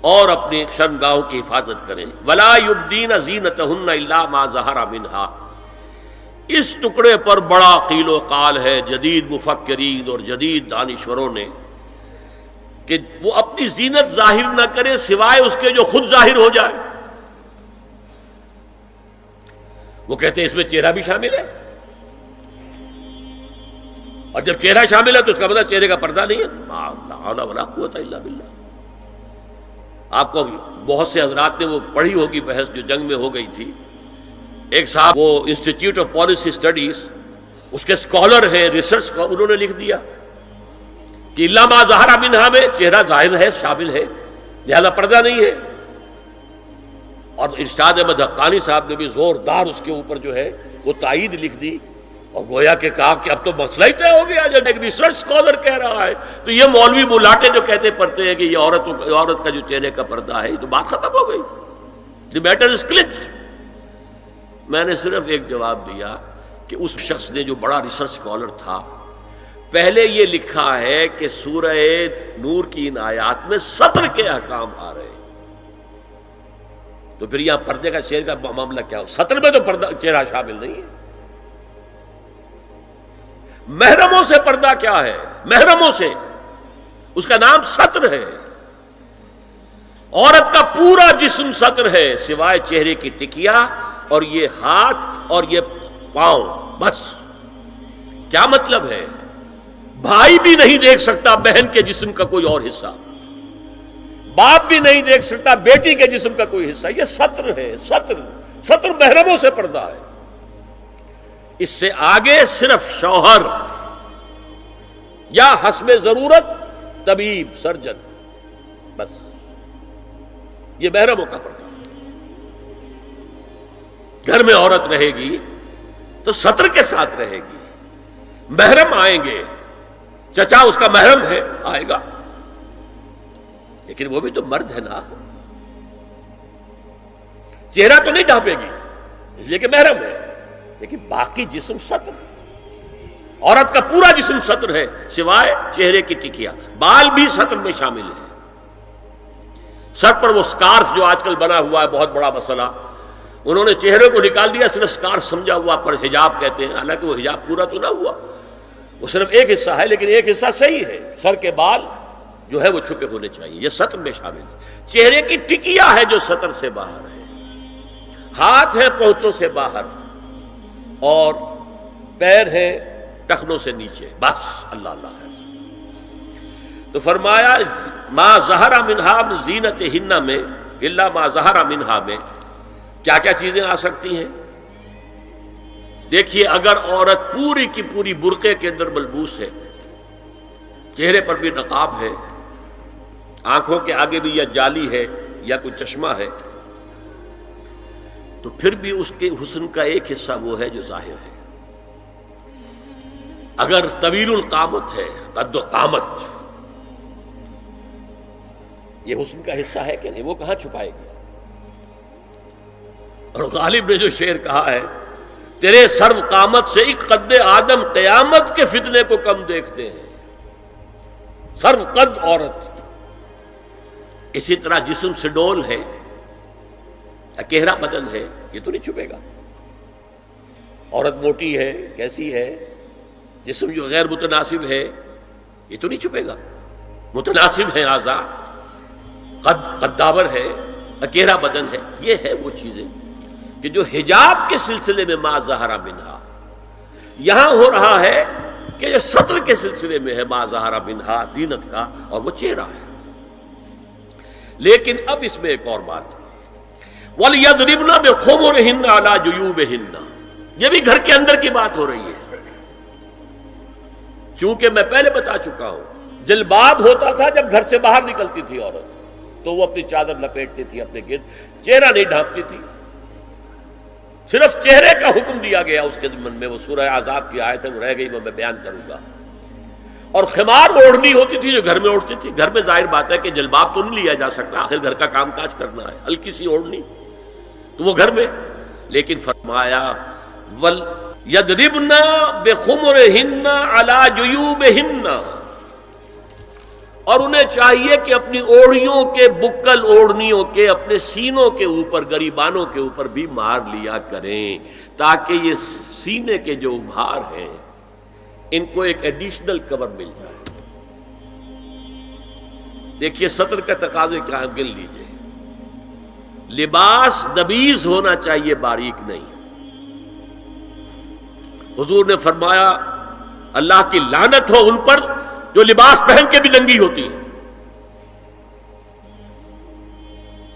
Speaker 2: اور اپنی شرمگاہوں کی حفاظت کریں۔ وَلَا يُبْدِينَ زِينَتَهُنَّ إِلَّا مَا ظَهَرَ مِنْهَا۔ اس ٹکڑے پر بڑا قیل و قال ہے جدید مفکرین اور جدید دانشوروں نے کہ وہ اپنی زینت ظاہر نہ کرے سوائے اس کے جو خود ظاہر ہو جائے۔ وہ کہتے ہیں اس میں چہرہ بھی شامل ہے، اور جب چہرہ شامل ہے تو اس کا مطلب چہرے کا پردہ نہیں ہے۔ لا حول ولا قوت الا باللہ۔ آپ کو بہت سے حضرات نے وہ پڑھی ہوگی بحث جو جنگ میں ہو گئی تھی۔ ایک صاحب وہ انسٹیٹیوٹ آف پالیسی اسٹڈیز، اس کے اسکالر ہیں، ریسرچ کو انہوں نے لکھ دیا کہ الا ما ظہر منہا میں چہرہ ظاہر ہے، شامل ہے، لہذا پردہ نہیں ہے۔ اور ارشاد احمد حقانی صاحب نے بھی زوردار اس کے اوپر جو ہے وہ تائید لکھ دی، اور گویا کہ کہا کہ اب تو مسئلہ ہی طے ہو گیا۔ جب ایک ریسرچ اسکالر کہہ رہا ہے تو یہ مولوی ملاٹے جو کہتے پڑھتے ہیں کہ یہ عورت کا جو چہرے کا پردہ ہے، یہ تو بات ختم ہو گئی۔ The matter is clutched. میں نے صرف ایک جواب دیا کہ اس شخص نے جو بڑا ریسرچ اسکالر تھا، پہلے یہ لکھا ہے کہ سورہ نور کی ان آیات میں سطر کے احکام آ رہے ہیں، تو پھر یہاں پردے کا چہرے کا معاملہ کیا ہو؟ سطر میں تو پردہ چہرہ شامل نہیں ہے۔ محرموں سے پردہ کیا ہے؟ محرموں سے، اس کا نام سطر ہے۔ عورت کا پورا جسم سطر ہے سوائے چہرے کی ٹکیا اور یہ ہاتھ اور یہ پاؤں، بس۔ کیا مطلب ہے؟ بھائی بھی نہیں دیکھ سکتا بہن کے جسم کا کوئی اور حصہ، باپ بھی نہیں دیکھ سکتا بیٹی کے جسم کا کوئی حصہ۔ یہ سطر ہے، سطر محرموں سے پردہ ہے۔ اس سے آگے صرف شوہر یا حسب ضرورت طبیب، سرجن، بس یہ محرموں کا پردہ۔ گھر میں عورت رہے گی تو سطر کے ساتھ رہے گی، محرم آئیں گے، چچا اس کا محرم ہے آئے گا، لیکن وہ بھی تو مرد ہے نا، چہرہ تو نہیں ڈھانپے گی اس لیے کہ محرم ہے، لیکن باقی جسم سطر۔ عورت کا پورا جسم ستر ہے سوائے چہرے کی ٹکیا، بال بھی ستر میں شامل ہے۔ سر پر وہ سکارف جو آج کل بنا ہوا ہے بہت بڑا مسئلہ، انہوں نے چہرے کو نکال دیا، صرف سکارف سمجھا ہوا پر حجاب کہتے ہیں، حالانکہ وہ حجاب پورا تو نہ ہوا، وہ صرف ایک حصہ ہے، لیکن ایک حصہ صحیح ہے، سر کے بال جو ہے وہ چھپے ہونے چاہیے، یہ ستر میں شامل ہے۔ چہرے کی ٹکیا ہے جو ستر سے باہر ہے، ہاتھ ہے پونچوں سے باہر، اور پیر ہے ٹخنوں سے نیچے، بس اللہ اللہ خیر سے۔ تو فرمایا ما ظہر منہا من زینتہن میں الا ما ظہر منہا میں کیا کیا چیزیں آ سکتی ہیں؟ دیکھیے، اگر عورت پوری کی پوری برقعے کے اندر ملبوس ہے، چہرے پر بھی نقاب ہے، آنکھوں کے آگے بھی یا جالی ہے یا کوئی چشمہ ہے، تو پھر بھی اس کے حسن کا ایک حصہ وہ ہے جو ظاہر ہے۔ اگر طویل القامت ہے، قد و قامت، یہ حسن کا حصہ ہے کہ نہیں؟ وہ کہاں چھپائے گی؟ اور غالب نے جو شعر کہا ہے، تیرے سرو قامت سے ایک قد آدم قیامت کے فتنے کو کم دیکھتے ہیں۔ سرو قد عورت، اسی طرح جسم سے ڈول ہے، اکیرا بدن ہے، یہ تو نہیں چھپے گا۔ عورت موٹی ہے، کیسی ہے، جسم جو غیر متناسب ہے، یہ تو نہیں چھپے گا۔ متناسب ہے اعضاء، قداور ہے، اکیرا بدن ہے، یہ ہے وہ چیزیں کہ جو حجاب کے سلسلے میں ما ظہر منہا، یہاں ہو رہا ہے کہ جو ستر کے سلسلے میں ہے ما ظہر منہا زینت کا، اور وہ چہرہ ہے۔ لیکن اب اس میں ایک اور بات، وَلْيَضْرِبْنَ بِخُمُرِهِنَّ عَلَى جُيُوبِهِنَّ، یہ بھی گھر کے اندر کی بات ہو رہی ہے۔ چونکہ میں پہلے بتا چکا ہوں، جلباب ہوتا تھا جب گھر سے باہر نکلتی تھی عورت، تو وہ اپنی چادر لپیٹتی تھی اپنے گرد، چہرہ نہیں ڈھانپتی تھی، صرف چہرے کا حکم دیا گیا اس کے ضمن میں۔ وہ سورہ احزاب کی آیت ہے، وہ رہ گئی، وہ میں بیان کروں گا۔ اور خمار اوڑھنی ہوتی تھی جو گھر میں اوڑھتی تھی، گھر میں ظاہر بات ہے کہ جلباب تو نہیں لیا جا سکتا، آخر گھر کا کام کاج کرنا ہے، ہلکی سی اوڑھنی تو وہ گھر میں۔ لیکن فرمایا وَلْيَضْرِبْنَ بِخُمُرِهِنَّ عَلَى جُيُوبِهِنَّ، اور انہیں چاہیے کہ اپنی اوڑھیوں کے، بکل اوڑھنیوں کے اپنے سینوں کے اوپر، گریبانوں کے اوپر بھی مار لیا کریں، تاکہ یہ سینے کے جو ابھار ہیں ان کو ایک ایڈیشنل کور مل جائے۔ دیکھیے سطر کا تقاضے کیا ہے، گن لیجئے۔ لباس نبیز ہونا چاہیے، باریک نہیں۔ حضور نے فرمایا اللہ کی لعنت ہو ان پر جو لباس پہن کے بھی ننگی ہوتی ہے۔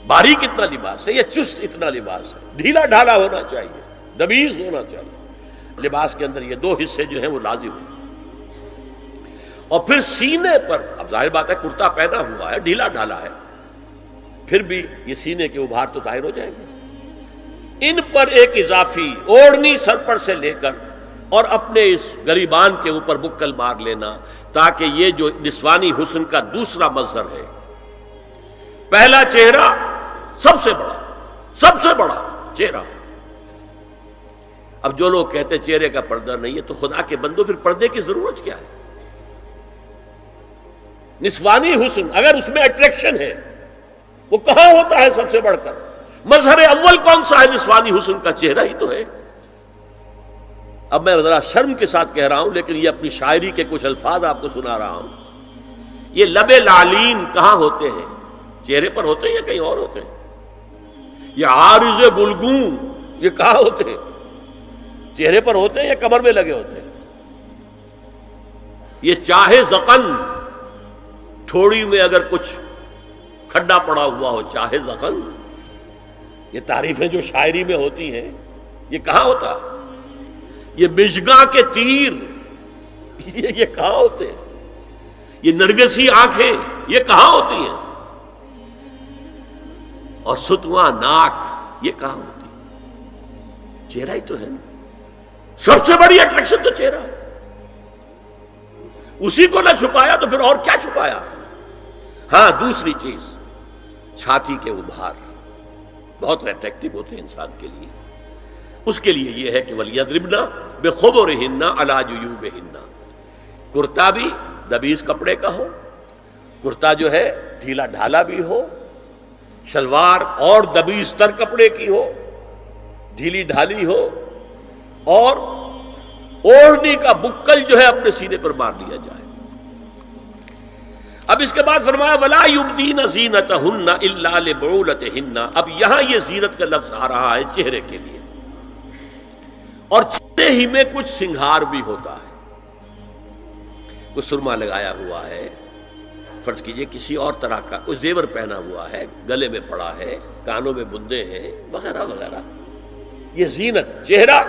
Speaker 2: باریک اتنا لباس ہے یا چست اتنا لباس ہے، ڈھیلا ڈھالا ہونا چاہیے، نبیز ہونا چاہیے۔ لباس کے اندر یہ دو حصے جو ہیں وہ لازم ہیں۔ اور پھر سینے پر، اب ظاہر بات ہے کرتا پہنا ہوا ہے، ڈھیلا ڈھالا ہے، پھر بھی یہ سینے کے ابھار تو ظاہر ہو جائیں گے۔ ان پر ایک اضافی اوڑھنی سر پر سے لے کر اور اپنے اس گریبان کے اوپر بکل مار لینا، تاکہ یہ جو نسوانی حسن کا دوسرا مظہر ہے، پہلا چہرہ سب سے بڑا چہرہ۔ اب جو لوگ کہتے چہرے کا پردہ نہیں ہے، تو خدا کے بندو پھر پردے کی ضرورت کیا ہے؟ نسوانی حسن اگر اس میں اٹریکشن ہے، وہ کہاں ہوتا ہے سب سے بڑھ کر؟ مظہر اول کون سا ہے نسوانی حسن کا؟ چہرہ ہی تو ہے۔ اب میں ذرا شرم کے ساتھ کہہ رہا ہوں، لیکن یہ اپنی شاعری کے کچھ الفاظ آپ کو سنا رہا ہوں۔ یہ لب لعلین کہاں ہوتے ہیں؟ چہرے پر ہوتے ہیں یا کہیں اور ہوتے ہیں؟ یہ عارض گلگوں یہ کہاں ہوتے ہیں؟ چہرے پر ہوتے ہیں یا کمر میں لگے ہوتے ہیں؟ یہ چاہے زقن، تھوڑی میں اگر کچھ کھڈا پڑا ہوا ہو، چاہے زقن، یہ تعریفیں جو شاعری میں ہوتی ہیں، یہ کہاں ہوتا ہے؟ یہ مشگاں کے تیر یہ کہاں ہوتے ہیں؟ یہ نرگسی آنکھیں یہ کہاں ہوتی ہیں؟ اور ستواں ناک یہ کہاں ہوتی ہے؟ چہرہ ہی تو ہے نا، سب سے بڑی اٹریکشن تو چہرہ ہے۔ اسی کو نہ چھپایا تو پھر اور کیا چھپایا؟ ہاں دوسری چیز، چھاتی کے ابھار بہت اٹریکٹیو ہوتے ہیں انسان کے لیے۔ اس کے لیے یہ ہے کہ وَلْيَضْرِبْنَ بخبرہن علی جیوبہن، کرتا بھی دبیز کپڑے کا ہو، کرتا جو ہے ڈھیلا ڈھالا بھی ہو، شلوار اور دبیز تر کپڑے کی ہو، ڈھیلی ڈھالی ہو، اور اوڑھنی کا بکل جو ہے اپنے سینے پر مار لیا جائے۔ اب اس کے بعد فرمایا وَلَا يُبْدِينَ زِينَتَهُنَّ إِلَّا لِبُعُولَتِهِنَّ۔ اب یہاں یہ زینت کا لفظ آ رہا ہے چہرے کے لیے، اور چہرے ہی میں کچھ سنگھار بھی ہوتا ہے، کچھ سرما لگایا ہوا ہے، فرض کیجئے کسی اور طرح کا کوئی زیور پہنا ہوا ہے، گلے میں پڑا ہے، کانوں میں بندے ہیں وغیرہ وغیرہ، یہ زینت چہرہ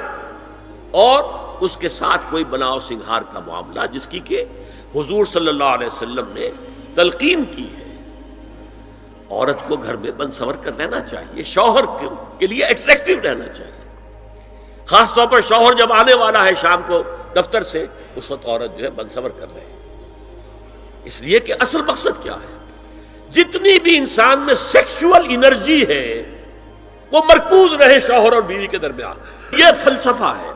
Speaker 2: اور اس کے ساتھ کوئی بناؤ سنگھار کا معاملہ، جس کی کہ حضور صلی اللہ علیہ وسلم نے تلقین کی ہے۔ عورت کو گھر میں بن سنور کر رہنا چاہیے، شوہر کے لیے ایٹریکٹیو رہنا چاہیے، خاص طور پر شوہر جب آنے والا ہے شام کو دفتر سے، اس وقت عورت جو ہے بن سنور کر رہے ہیں، اس لیے کہ اصل مقصد کیا ہے، جتنی بھی انسان میں سیکشول انرجی ہے وہ مرکوز رہے شوہر اور بیوی کے درمیان، یہ فلسفہ ہے۔